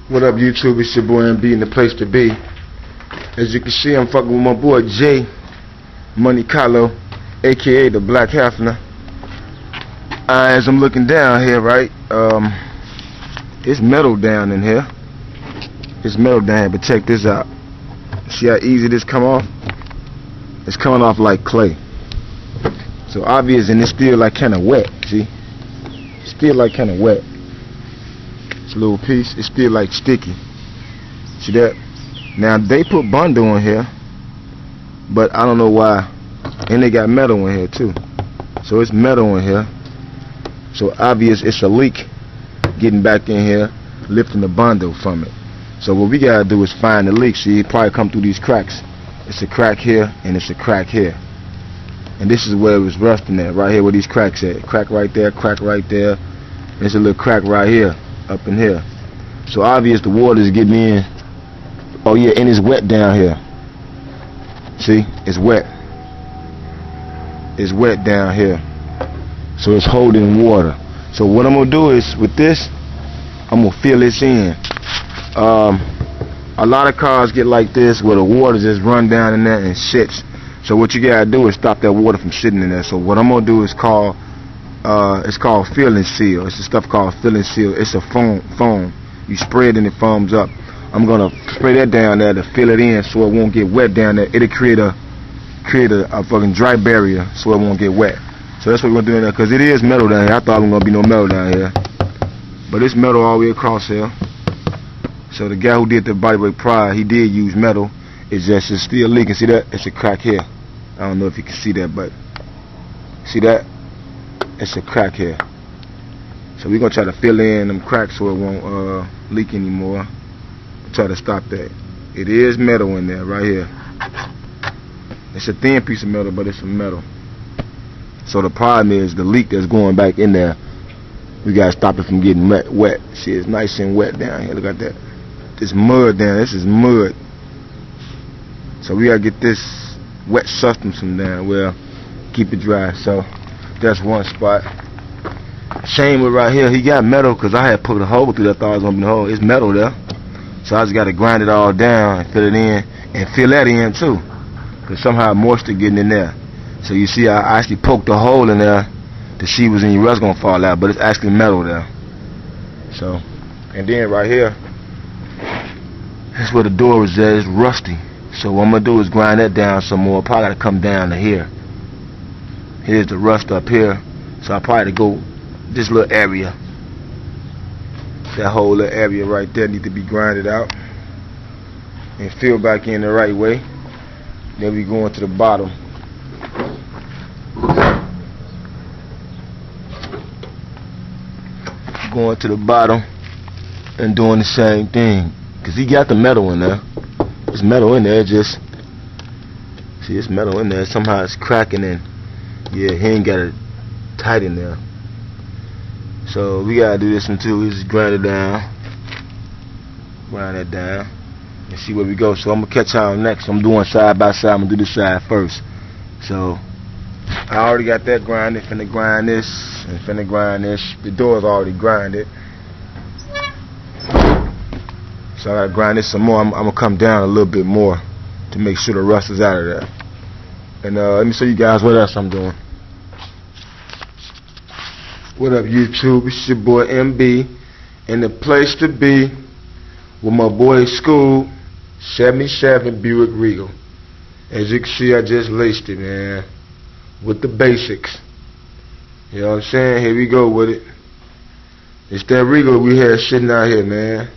What up, YouTube? It's your boy MB in the place to be. As you can see, I'm fucking with my boy Jay Money Carlo, aka the Black Hefner. As I'm looking down here, right? It's metal down in here. It's metal down here, but check this out. See how easy this come off? It's coming off like clay. So obvious, and it's still like kind of wet. See? It's still like kind of wet. This little piece, it's still like sticky. See that? Now they put bundle in here, but I don't know why. And they got metal in here too. So it's metal in here. So obvious it's a leak getting back in here, lifting the bundle from it. So what we gotta do is find the leak. See, it probably come through these cracks. It's a crack here and it's a crack here. And this is where it was rusting at, right here where these cracks at. Crack right there, crack right there. There's a little crack right here, up in here. So obvious the water is getting in. Oh yeah, and it's wet down here. See, it's wet. It's wet down here. So it's holding water. So what I'm gonna do is with this, I'm gonna fill this in. A lot of cars get like this where the water just run down in there and sits. So what you gotta do is stop that water from sitting in there. So what I'm gonna do is it's called filling seal. It's the stuff called filling seal. It's a foam. You spray it and it foams up. I'm gonna spray that down there to fill it in so it won't get wet down there. It'll create a fucking dry barrier so it won't get wet. So that's what we're gonna do in there, because it is metal down here. I thought it was gonna be no metal down here, but it's metal all the way across here. So the guy who did the bodyweight prior, he did use metal. It's just it's still leaking. See that? It's a crack here. I don't know if you can see that, but see that? It's a crack here. So we're gonna try to fill in them cracks so it won't leak anymore. Try to stop that. It is metal in there right here. It's a thin piece of metal, but it's a metal. So the problem is the leak that's going back in there. We gotta stop it from getting wet. See, it's nice and wet down here. Look at that. This mud down. This is mud. So we gotta get this wet substance from down. Well, keep it dry. So that's one spot. Same with right here. He got metal because I had put a hole through that. I thought it was gonna be no hole. It's metal there. So I just gotta grind it all down and fill it in, and fill that in too, because somehow moisture getting in there. So you see, I actually poked a hole in there to see was any rust gonna fall out, but it's actually metal there. So, and then right here, that's where the door was at. It's rusty. So what I'm gonna do is grind that down some more. Probably gotta come down to here. Here's the rust up here. So I probably go this little area. That whole little area right there need to be grinded out and filled back in the right way. Then we going to the bottom. Going to the bottom and doing the same thing, because he got the metal in there. There's metal in there, just see, it's metal in there. Somehow it's cracking, and yeah, he ain't got it tight in there. So we gotta do this one too. We just grind it down, and see where we go. So I'm gonna catch y'all next. I'm doing side by side. I'm gonna do this side first. So I already got that grinded. Finna grind this and finna grind this. The door's already grinded. So I gotta grind this some more. I'm gonna come down a little bit more to make sure the rust is out of there. And let me show you guys what else I'm doing. What up, YouTube? It's your boy MB in the place to be with my boy School 77 Buick Regal. As you can see, I just laced it, man, with the basics. You know what I'm saying? Here we go with it. It's that Regal we had sitting out here, man.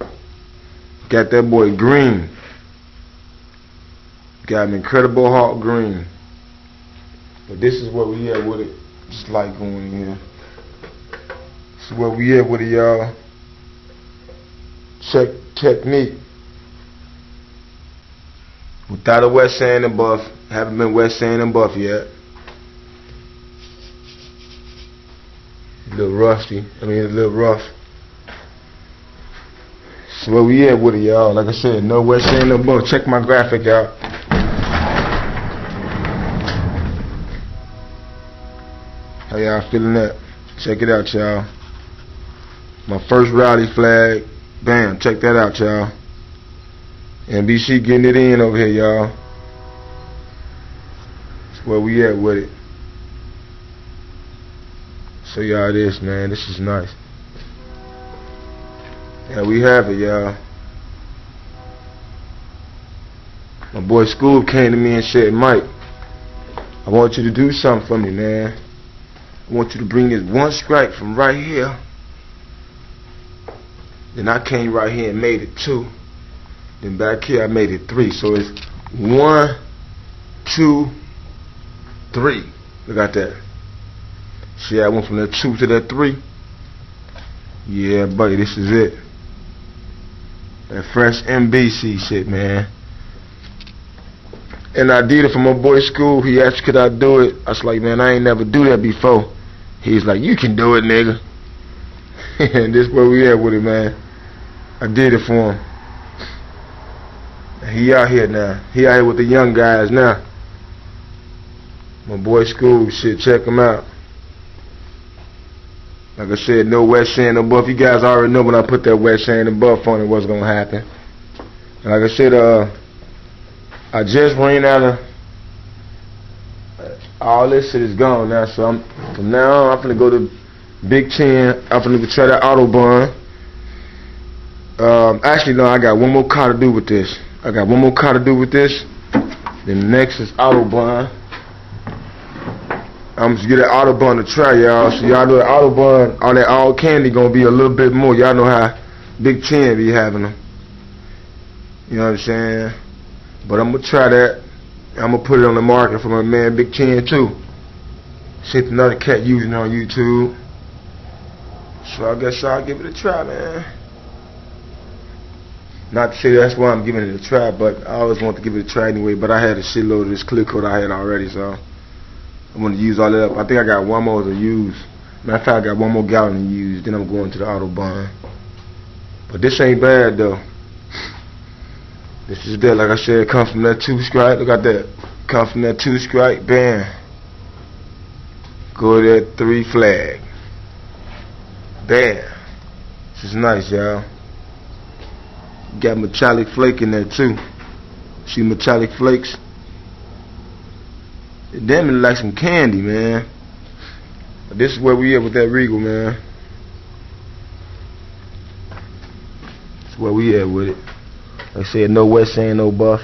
Got that boy green. Got an Incredible Hulk green. But this is what we had with it. Just like going in here. This is what we at with it, y'all. Check technique. Without a wet sand and buff. Haven't been wet sand and buff yet. A little rusty. A little rough. This is where we at with it, y'all. Like I said, no wet sand and buff. Check my graphic out. How y'all feeling that? Check it out, y'all. My first rally flag, Bam, check that out, y'all. NBC getting it in over here, y'all. That's where we at with it. So y'all this, man. This is nice. Yeah, we have it, y'all. My boy Scoob came to me and said, Mike, I want you to do something for me, man. I want you to bring this one strike from right here. Then I came right here and made it 2. Then back here I made it 3. So it's 1, 2, 3. Look at that. See, I went from that 2 to that 3. Yeah, buddy, this is it. That fresh NBC shit, man. And I did it for my boy School. He asked, could I do it? I was like, man, I ain't never do that before. He's like, you can do it, nigga. And this where we at with it, man. I did it for him. He out here now. He out here with the young guys now. My boy School, shit, check him out. Like I said, no wet sand, no buff. You guys already know when I put that wet sand and buff on it, what's gonna happen. And like I said, I just ran out of all this shit is gone now. So from now on, I'm finna go to Big 10. I'm finna go try that autobahn. Actually, no, I got one more car to do with this. Then the next is autobahn. I'm just get that autobahn to try, y'all. So y'all know that autobahn, all that all candy gonna be a little bit more. Y'all know how Big 10 be having them. You know what I'm saying? But I'm gonna try that. I'm gonna put it on the market for my man Big 10 too. Since another cat using it on YouTube. So I guess I'll give it a try, man. Not to say that's why I'm giving it a try, but I always want to give it a try anyway. But I had a shitload of this clear coat I had already, so I'm gonna use all that up. I think I got one more to use. Matter of fact, I got one more gallon to use. Then I'm going to the autobahn. But this ain't bad though. This is that, like I said, come from that 2 strike. Look at that. Come from that 2 strike, bam. Go to that 3 flag. Bam. This is nice, y'all. Got metallic flake in there too. See metallic flakes? It damn it like some candy, man. But this is where we at with that Regal, man. This is where we at with it. Like I said, no wet sand, no buff.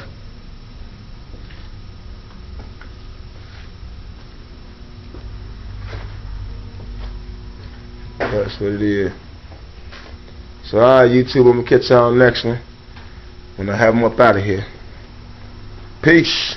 That's what it is. So alright, YouTube, I'm gonna catch y'all on the next one when I have them up out of here. Peace.